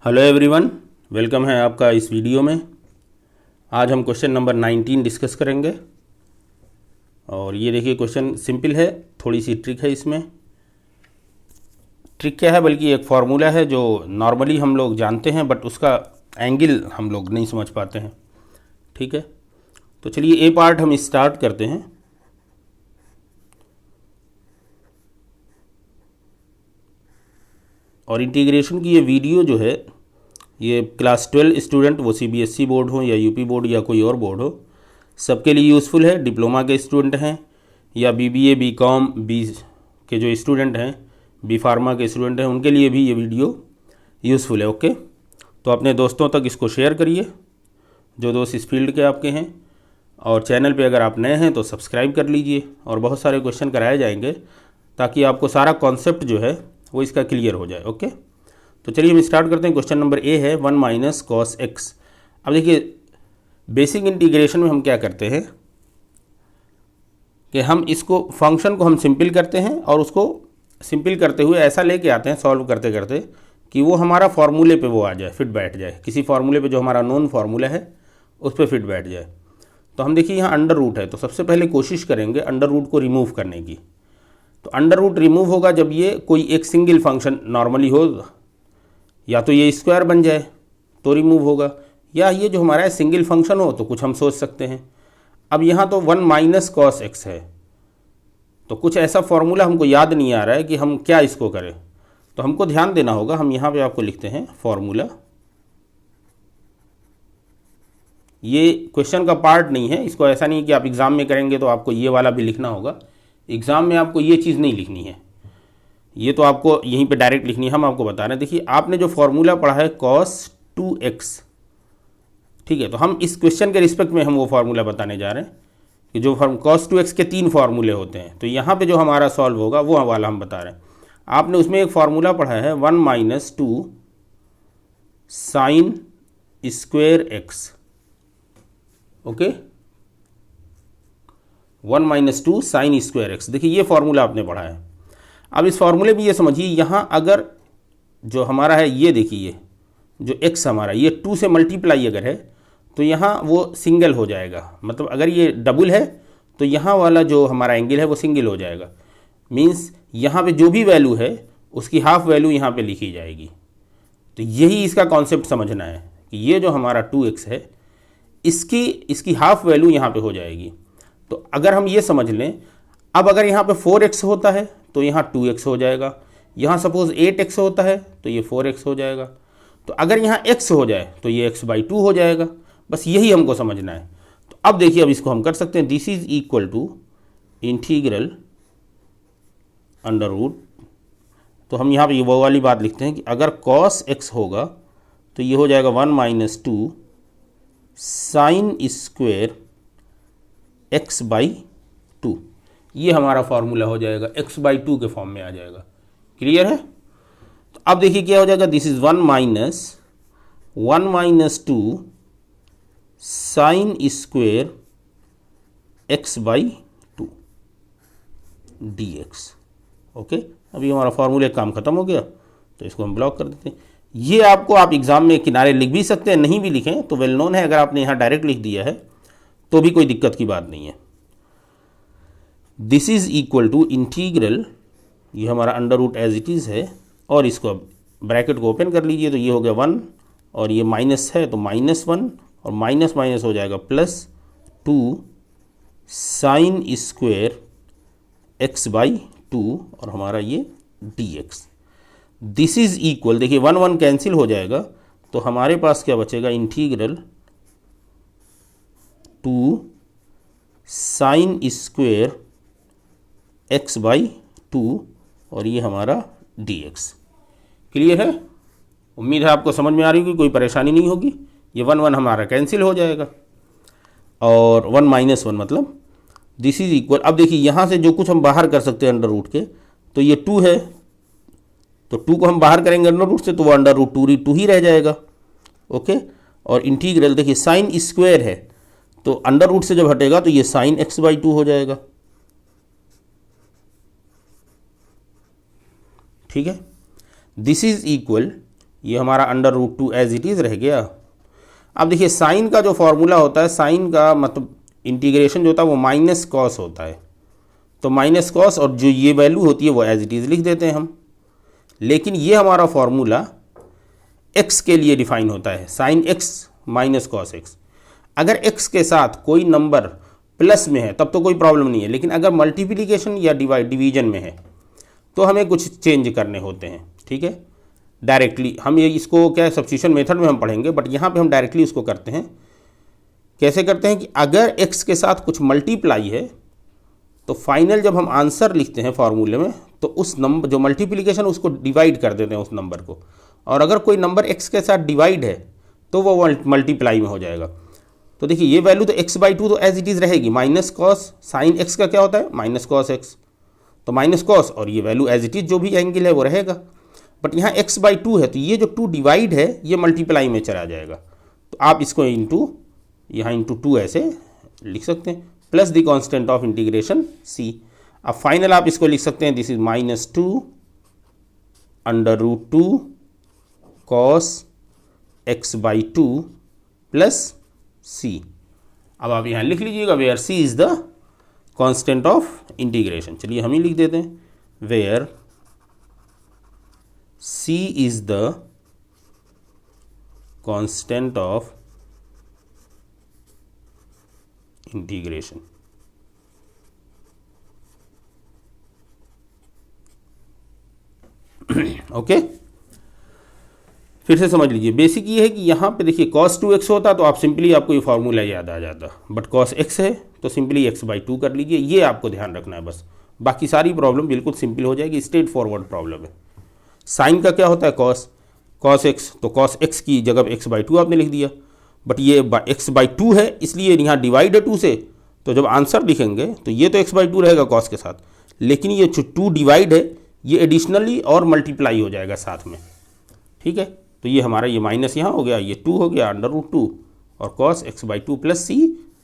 Hello everyone, welcome है आपका इस वीडियो में। आज हम क्वेश्चन नंबर 19 डिस्कस करेंगे। और ये देखिए क्वेश्चन सिंपल है, थोड़ी सी ट्रिक है इसमें। ट्रिक क्या है, बल्कि एक फार्मूला है जो नॉर्मली हम लोग जानते हैं, बट उसका एंगल हम लोग नहीं समझ पाते हैं। ठीक है, तो चलिए ए पार्ट हम स्टार्ट करते हैं। और इंटीग्रेशन की ये वीडियो जो है, ये क्लास 12 स्टूडेंट, वो सीबीएसई बोर्ड हो या यूपी बोर्ड या कोई और बोर्ड हो, सबके लिए यूज़फुल है। डिप्लोमा के स्टूडेंट हैं या बीबीए, बीकॉम, बी के जो स्टूडेंट हैं, बी फार्मा के स्टूडेंट हैं, उनके लिए भी ये वीडियो यूज़फुल है। ओके, तो अपने दोस्तों तक इसको शेयर करिए, जो दोस्त इस फील्ड के आपके हैं। और चैनल पे अगर आप नए हैं तो सब्सक्राइब कर लीजिए। और बहुत सारे क्वेश्चन कराए जाएंगे ताकि आपको सारा कॉन्सेप्ट जो है वो इसका क्लियर हो जाए। ओके, तो चलिए हम स्टार्ट करते हैं। क्वेश्चन नंबर ए है 1 माइनस कॉस एक्स। अब देखिए, बेसिक इंटीग्रेशन में हम क्या करते हैं कि हम इसको फंक्शन को हम सिंपल करते हैं और उसको सिंपल करते हुए ऐसा लेके आते हैं सॉल्व करते करते कि वो हमारा फार्मूले पे वो आ जाए, फिट बैठ जाए। किसी फार्मूले पे जो हमारा नॉन फार्मूला है उस पर फिट बैठ जाए। तो हम देखिए यहाँ अंडर रूट है, तो सबसे पहले कोशिश करेंगे अंडर रूट को रिमूव करने की। तो अंडर रूट रिमूव होगा जब ये कोई एक सिंगल फंक्शन नॉर्मली हो, या तो ये स्क्वायर बन जाए तो रिमूव होगा, या ये जो हमारा सिंगल फंक्शन हो तो कुछ हम सोच सकते हैं। अब यहाँ तो 1 माइनस कॉस एक्स है, तो कुछ ऐसा फॉर्मूला हमको याद नहीं आ रहा है कि हम क्या इसको करें। तो हमको ध्यान देना होगा, हम यहाँ पे आपको लिखते हैं फॉर्मूला। ये क्वेश्चन का पार्ट नहीं है, इसको ऐसा नहीं कि आप एग्ज़ाम में करेंगे तो आपको ये वाला भी लिखना होगा। एग्ज़ाम में आपको ये चीज़ नहीं लिखनी है, ये तो आपको यहीं पे डायरेक्ट लिखनी है। हम आपको बता रहे हैं, देखिए आपने जो फॉर्मूला पढ़ा है cos 2x, ठीक है, तो हम इस क्वेश्चन के रिस्पेक्ट में हम वो फार्मूला बताने जा रहे हैं कि जो cos 2x के 3 फार्मूले होते हैं। तो यहाँ पे जो हमारा सॉल्व होगा वो वाला हम बता रहे हैं। आपने उसमें एक फार्मूला पढ़ा है 1 minus 2 sine square x. Okay, 1 minus 2 sine square x, देखिए ये फार्मूला आपने पढ़ा है। अब इस फार्मूले में ये समझिए, यहाँ अगर जो हमारा है, ये देखिए जो x हमारा ये 2 से मल्टीप्लाई अगर है तो यहाँ वो सिंगल हो जाएगा। मतलब अगर ये डबल है तो यहाँ वाला जो हमारा एंगल है वो सिंगल हो जाएगा। मीन्स यहाँ पे जो भी वैल्यू है उसकी हाफ वैल्यू यहाँ पे लिखी जाएगी। तो यही इसका कॉन्सेप्ट समझना है कि ये जो हमारा 2x है इसकी हाफ वैल्यू यहाँ पे हो जाएगी। तो अगर हम ये समझ लें, अब अगर यहाँ पे 4x होता है तो यहाँ 2x हो जाएगा। यहाँ सपोज 8x होता है तो ये 4x हो जाएगा। तो अगर यहाँ x हो जाए तो ये x/2 हो जाएगा। बस यही हमको समझना है। तो अब देखिए, अब इसको हम कर सकते हैं, this is equal to integral under root. तो हम यहाँ पे ये वो वाली बात लिखते हैं कि अगर cos x होगा तो ये हो जाएगा 1 माइनस 2 साइन स्क्वेयर x/2। ये हमारा फार्मूला हो जाएगा, x/2 के फॉर्म में आ जाएगा। क्लियर है? तो अब देखिए क्या हो जाएगा, this is 1 minus 2 sine square x/2 dx। Okay, अभी हमारा फार्मूले काम खत्म हो गया, तो इसको हम ब्लॉक कर देते हैं। ये आपको आप एग्जाम में किनारे लिख भी सकते हैं, नहीं भी लिखें तो वेल नोन है। अगर आपने यहाँ डायरेक्ट लिख दिया है तो भी कोई दिक्कत की बात नहीं है। This is equal to integral, ये हमारा under root as it is है, और इसको ब्रैकेट को ओपन कर लीजिए। तो ये हो गया 1 और ये माइनस है तो -1 और माइनस माइनस हो जाएगा +2 साइन स्क्वेयर x/2 और हमारा ये dx। दिस इज इक्वल, देखिए 1 1 कैंसिल हो जाएगा तो हमारे पास क्या बचेगा, इंटीग्रल 2 साइन स्क्वेयर x/2 और ये हमारा dx। क्लियर है? उम्मीद है आपको समझ में आ रही होगी, कोई परेशानी नहीं होगी। ये 1 1 हमारा कैंसिल हो जाएगा और 1 माइनस 1 मतलब दिस इज इक्वल। अब देखिए यहाँ से जो कुछ हम बाहर कर सकते हैं अंडर रूट के, तो ये 2 है तो 2 को हम बाहर करेंगे अंडर रूट से तो वो अंडर रूट 2 ही रह जाएगा। ओके, और इंटीग्रल देखिए साइन स्क्वायर है तो अंडर रूट से जब हटेगा तो ये साइन x/2 हो जाएगा। ठीक है, दिस इज इक्वल ये हमारा √2 एज इट इज़ रह गया। अब देखिए साइन का जो फॉर्मूला होता है, साइन का मतलब इंटीग्रेशन जो होता है वो माइनस कॉस होता है, तो माइनस कॉस और जो ये वैल्यू होती है वो एज इट इज़ लिख देते हैं हम। लेकिन ये हमारा फॉर्मूला x के लिए डिफाइन होता है, sine x minus cos x। अगर x के साथ कोई नंबर प्लस में है तब तो कोई प्रॉब्लम नहीं है, लेकिन अगर मल्टीप्लिकेशन या डिवीजन में है तो हमें कुछ चेंज करने होते हैं। ठीक है, डायरेक्टली हम ये इसको क्या सब्स्टिट्यूशन मेथड में हम पढ़ेंगे, बट यहाँ पे हम डायरेक्टली उसको करते हैं। कैसे करते हैं कि अगर x के साथ कुछ मल्टीप्लाई है तो फाइनल जब हम आंसर लिखते हैं फॉर्मूले में तो उस नंबर जो मल्टीप्लिकेशन उसको डिवाइड कर देते हैं उस नंबर को, और अगर कोई नंबर x के साथ डिवाइड है तो वो मल्टीप्लाई में हो जाएगा। तो देखिए ये वैल्यू तो x/2 तो एज इट इज़ रहेगी, माइनस कॉस साइन x का क्या होता है माइनस कॉस x, तो माइनस कॉस और ये वैल्यू एज इट इज़ जो भी एंगल है वो रहेगा। बट यहाँ x/2 है तो ये जो 2 डिवाइड है ये मल्टीप्लाई में चला जाएगा, तो आप इसको यहाँ इंटू 2 ऐसे लिख सकते हैं, plus the constant of integration c। अब फाइनल आप इसको लिख सकते हैं this is -2 √2 cos x/2 plus c। अब आप यहाँ लिख लीजिएगा where c is the constant of integration. चलिए हम ही लिख देते हैं where c is the constant of integration. Okay, फिर से समझ लीजिए। बेसिक ये है कि यहाँ पे देखिए cos 2x होता तो आप सिंपली आपको ये फार्मूला याद आ जाता, बट cos x है तो सिंपली x/2 कर लीजिए। ये आपको ध्यान रखना है बस, बाकी सारी प्रॉब्लम बिल्कुल सिंपल हो जाएगी, स्ट्रेट फॉरवर्ड प्रॉब्लम है। साइन का क्या होता है cos x, तो cos x की जगह x/2 आपने लिख दिया, बट ये x/2 है इसलिए यहाँ डिवाइड है 2 से, तो जब आंसर लिखेंगे तो ये तो x/2 रहेगा cos के साथ, लेकिन ये 2 डिवाइड है ये एडिशनली और मल्टीप्लाई हो जाएगा साथ में। ठीक है, तो ये हमारा ये माइनस यहाँ हो गया, ये 2 हो गया √2 और cos x/2 plus c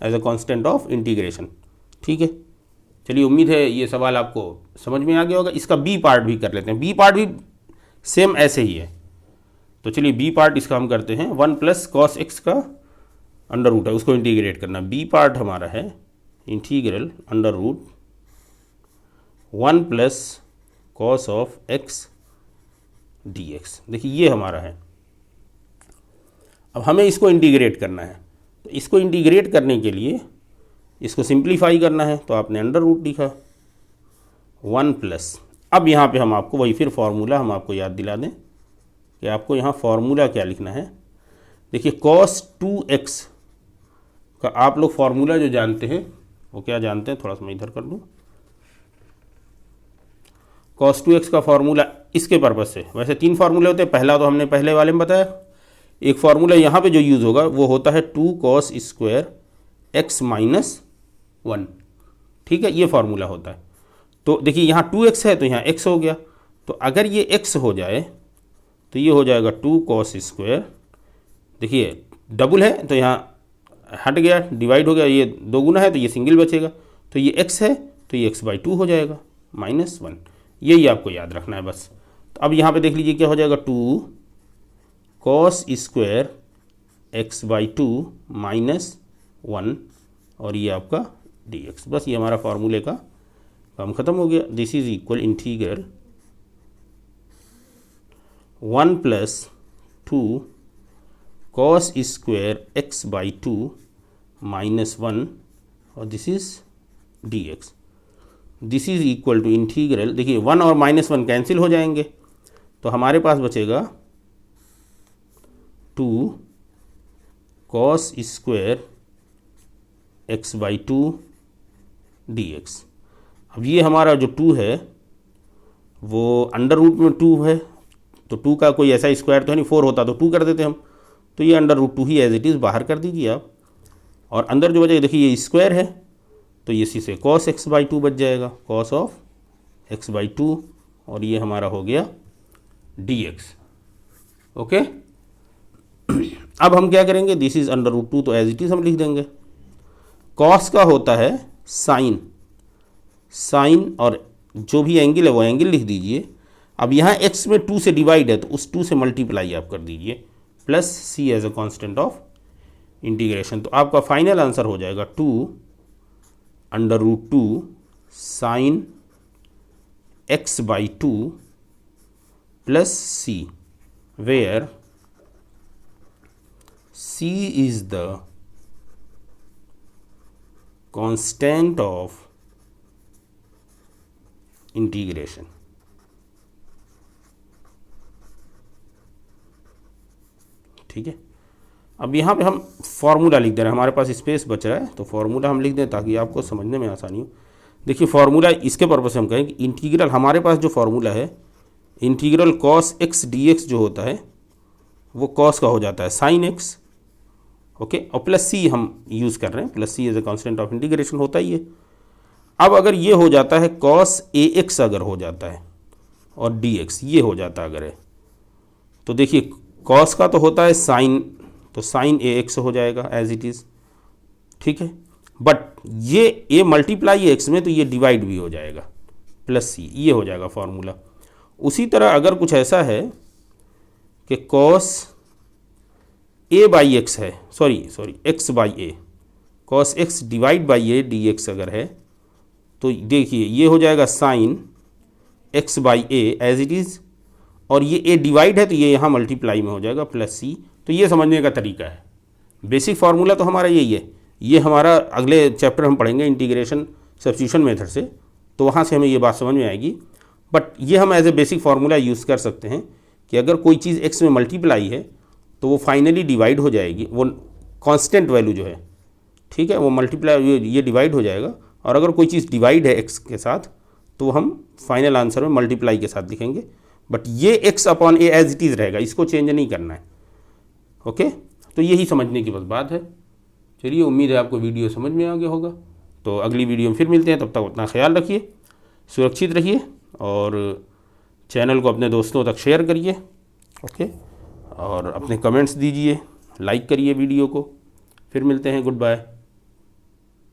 as a constant of integration. ठीक है, चलिए उम्मीद है ये सवाल आपको समझ में आ गया होगा। इसका बी पार्ट भी कर लेते हैं, बी पार्ट भी सेम ऐसे ही है। तो चलिए बी पार्ट इसका हम करते हैं, 1 प्लस cos x का √ है उसको इंटीग्रेट करना। बी पार्ट हमारा है integral √1 plus cos of x dx। देखिए ये हमारा है। अब हमें इसको इंटीग्रेट करना है, तो इसको इंटीग्रेट करने के लिए इसको सिंप्लीफाई करना है, तो आपने √ लिखा 1 प्लस। अब यहाँ पे हम आपको वही फिर फॉर्मूला हम आपको याद दिला दें कि आपको यहाँ फॉर्मूला क्या लिखना है। देखिए cos 2x का आप लोग फॉर्मूला जो जानते हैं वो क्या जानते हैं, थोड़ा सा मैं इधर कर लूँ। cos 2x का फॉर्मूला इसके पर्पज़ से, वैसे 3 फार्मूले होते हैं, पहला तो हमने पहले वाले में बताया। एक फार्मूला यहाँ पे जो यूज़ होगा वो होता है 2 cos स्क्वायर x - 1। ठीक है, ये फार्मूला होता है। तो देखिए यहाँ 2x है तो यहाँ x हो गया, तो अगर ये x हो जाए तो ये हो जाएगा 2 cos स्क्वायर। देखिए डबल है तो यहाँ हट गया, डिवाइड हो गया, ये 2 गुना है तो ये सिंगल बचेगा, तो ये x है तो ये x/2 हो जाएगा -1। यही आपको याद रखना है बस। तो अब यहाँ पे देख लीजिए क्या हो जाएगा 2 cos स्क्वायर x/2 -1 और ये आपका dx। बस ये हमारा फार्मूले का काम ख़त्म हो गया। This is equal integral 1 plus 2 cos square x/2 -1 और this is dx। This is equal to integral, देखिए 1 और -1 कैंसिल हो जाएंगे तो हमारे पास बचेगा 2 cos स्क्वायर x/2 dx। अब ये हमारा जो 2 है वो √ में 2 है, तो 2 का कोई ऐसा स्क्वायर तो नहीं, 4 होता तो 2 कर देते हम, तो ये √2 ही एज इट इज़ बाहर कर दीजिए आप। और अंदर जो बचेगा देखिए ये स्क्वायर है तो इसी से cos x/2 बच जाएगा, cos ऑफ x/2 और ये हमारा हो गया dx। ओके, अब हम क्या करेंगे, दिस इज √2 तो एज इट इज़ हम लिख देंगे। cos का होता है साइन और जो भी एंगल है वो एंगल लिख दीजिए। अब यहाँ x में 2 से डिवाइड है तो उस 2 से मल्टीप्लाई आप कर दीजिए plus c as a constant of integration. तो आपका फाइनल आंसर हो जाएगा 2√2 sine x/2 plus c, where c is the constant of integration। ठीक है, अब यहाँ पे हम फॉर्मूला लिख दे रहे हैं, हमारे पास स्पेस बच रहा है तो फॉर्मूला हम लिख दें ताकि आपको समझने में आसानी हो। देखिए फॉर्मूला इसके पर्पज से हम कहें कि इंटीग्रल, हमारे पास जो फॉर्मूला है इंटीग्रल cos x dx जो होता है वो cos का हो जाता है sin x, ओके, और प्लस c हम यूज़ कर रहे हैं, plus c as a constant of integration होता ही है। अब अगर ये हो जाता है cos ax अगर हो जाता है और dx ये हो जाता अगर है तो देखिए cos का तो होता है sin, तो sin ax हो जाएगा एज इट इज़। ठीक है, बट ये a मल्टीप्लाई x में तो ये डिवाइड भी हो जाएगा प्लस c, ये हो जाएगा फॉर्मूला। उसी तरह अगर कुछ ऐसा है कि cos a बाई एक्स है, sorry x by a, cos x divide by a dx अगर है तो देखिए ये हो जाएगा sine x by a as it is, और ये a डिवाइड है तो ये यहाँ मल्टीप्लाई में हो जाएगा प्लस c। तो ये समझने का तरीका है, बेसिक फार्मूला तो हमारा यही है। ये हमारा अगले चैप्टर हम पढ़ेंगे इंटीग्रेशन सब्स्टिट्यूशन मेथड से, तो वहाँ से हमें ये बात समझ में आएगी। बट ये हम as a basic formula use कर सकते हैं कि अगर कोई चीज़ x में मल्टीप्लाई है तो वो फाइनली डिवाइड हो जाएगी, वो कांस्टेंट वैल्यू जो है, ठीक है, वो मल्टीप्लाई ये डिवाइड हो जाएगा। और अगर कोई चीज़ डिवाइड है x के साथ तो हम फाइनल आंसर में मल्टीप्लाई के साथ लिखेंगे, बट ये x upon a as it is रहेगा, इसको चेंज नहीं करना है। ओके, तो यही समझने की बस बात है। चलिए, उम्मीद है आपको वीडियो समझ में आ गया होगा। तो अगली वीडियो में फिर मिलते हैं, तब तक अपना ख्याल रखिए, सुरक्षित रहिए और चैनल को अपने दोस्तों तक शेयर करिए। ओके, और अपने कमेंट्स दीजिए, लाइक करिए वीडियो को। फिर मिलते हैं, गुड बाय।